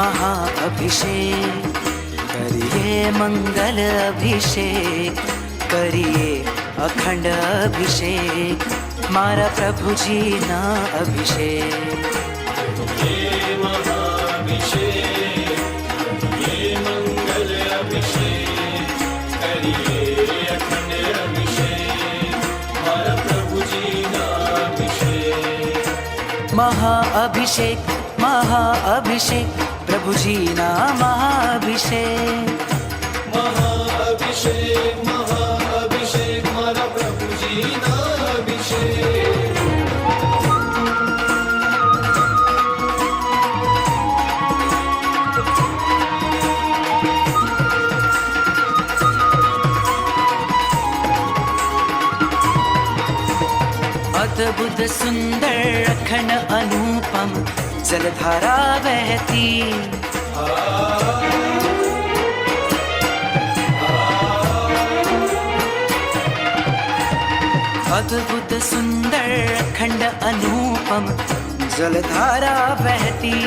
महाअभिषेक करिए, मंगल अभिषेक करिए, अखंड अभिषेक मारा प्रभुजी ना अभिषेक। ये महाअभिषेक, ये मंगल अभिषेक करिए, अखंड अभिषेक मारा प्रभुजी ना अभिषेक। महाअभिषेक, महाअभिषेक प्रभुजी ना महाअभिषेक। महाअभिषेक, महाअभिषेक मारा प्रभुजी ना अभिषेक। अद्भुत सुंदर अखंड अनुपम जलधारा बहती, अद्भुत सुंदर अखंड अनुपम जलधारा बहती,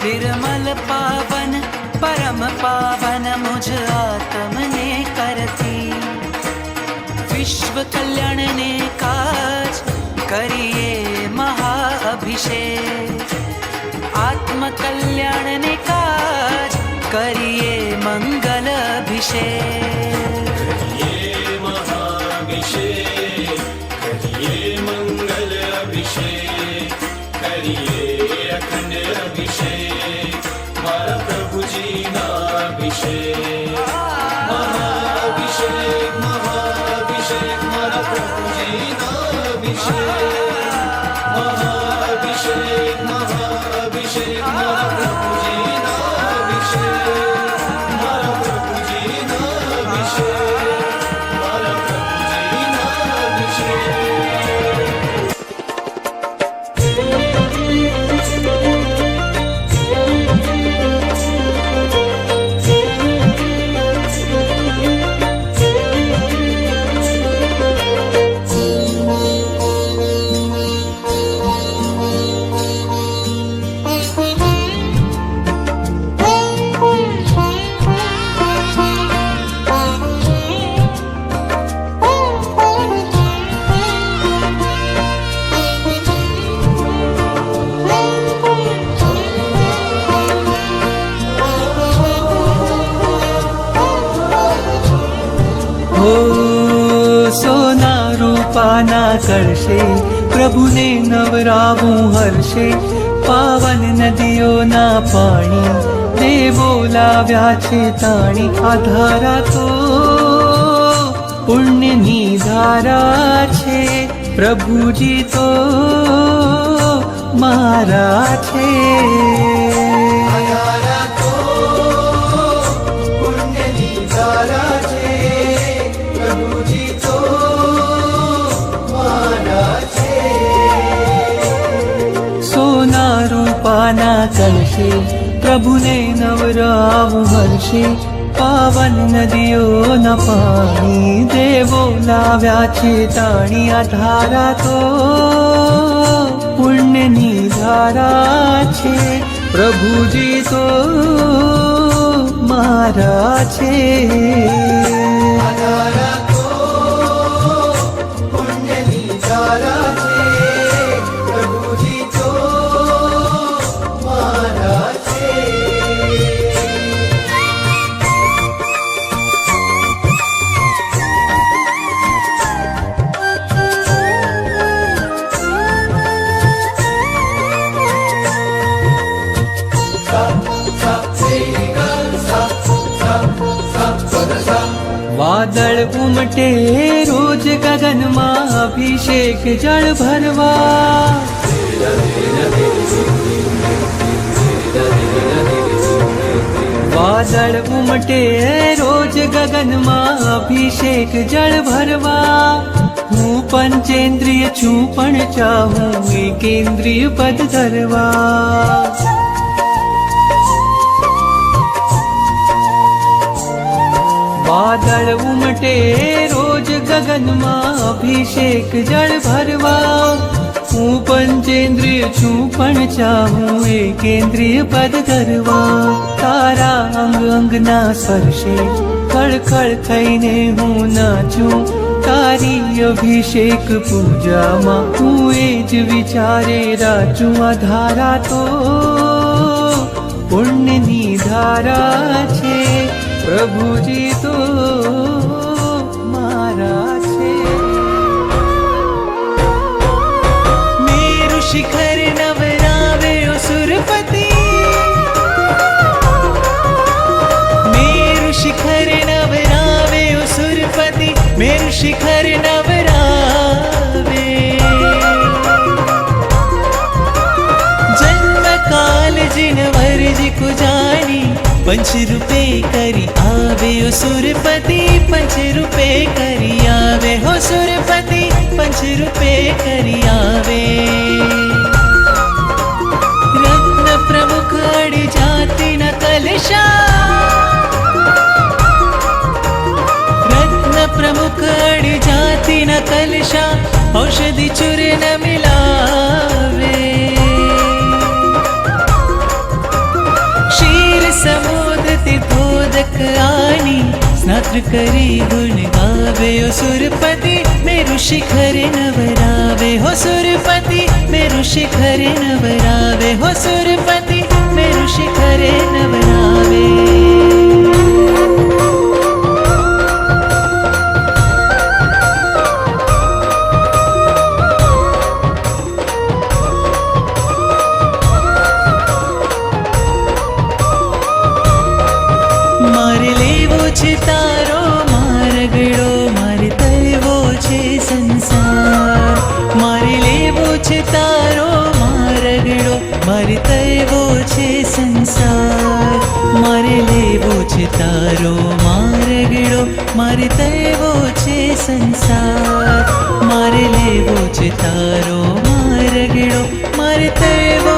निर्मल पावन परम पावन मुझ आत्म ने करती। विश्व कल्याण ने काज करिए महाअभिषेक, आत्म कल्याण ने काज करिए मंगल अभिषेक। करिए महाअभिषेक, करिए मंगल अभिषेक करिए, अखंड अभिषेक मारा प्रभुजी ना अभिषेक। महाअभिषेक, महाअभिषेक मारा प्रभुजी ना अभिषेक। महाअभिषेक, महाअभिषेक मारा प्रभुजी ना अभिषेक। मारा प्रभुजी ना अभिषेक, मारा प्रभुजी ना अभिषेक। सोना रूपाना करशे प्रभुने नवरावुं हर्षे, पावन नदीओना पाणी देवो लाव्या छे ताणी। आ धारा तो पुण्यनी धारा छे, प्रभुजी तो मारा छे। सोना रूपाना कलशे प्रभुने नवरावुं हर्षे, पावन नदीओ न पाणी देवो लाव्या छे ताणी। आ धारा तो पुण्यनी धारा छे, प्रभुजी तो मारा छे। वादळ उमटे रोज गगन में अभिषेक जल भरवा, वादळ उमटे रोज गगन में अभिषेक जल भरवा। हूँ पंचेन्द्रिय छू पण चाहूं एकेन्द्रिय पद धरवा। वादळ उमटे रोज गगन में अभिषेक जल भरवा। હું પંચેન્દ્રિય છું પણ ચાહું એકેન્દ્રિય પદ કરવા તારા અંગ અંગના સ્પર્શે ખળખળ થઈને હું નાચું તારી અભિષેક પૂજામાં હું એ જ વિચારે રાચું આ ધારા તો પુણ્યની ધારા છે પ્રભુજી તો મારા છે મેરુ શિખર નવરાવે ઓ સુરપતિ મેરુ શિખર નવરાવે ઓ સુરપતિ મેરુ શિખર નવરાવે જન્મ કાલ जिन वर्ज को जानी पंच रूपे करी आवे हो सुरपति पंच रूपे करी आवे हो सुरपति पंच रूपे करी आवे रत्न प्रमुख अड़ जाति न कलशा रत्न प्रमुख अड़ जाति न कलशा औषधि चूर न मिलावे शील समुद्र तीर्थोदक आनी स्नात्र करी गुण गावे हो सुरपति मेरु शिखर नवरावे हो सुरपति मेरु शिखर नवरावे हो सुरपति मेरु शिखर नवरावे मारे लेवो छे तारो मारगड़ो मारे तैवो छे संसार मारे लेवो छे तारो मारगड़ो मारे तैवो छे संसार मारे लेवो छे तारो मारगड़ो मारे तैवो छे संसार मारे लेवो छे तारो मारगड़ो मारे तैवो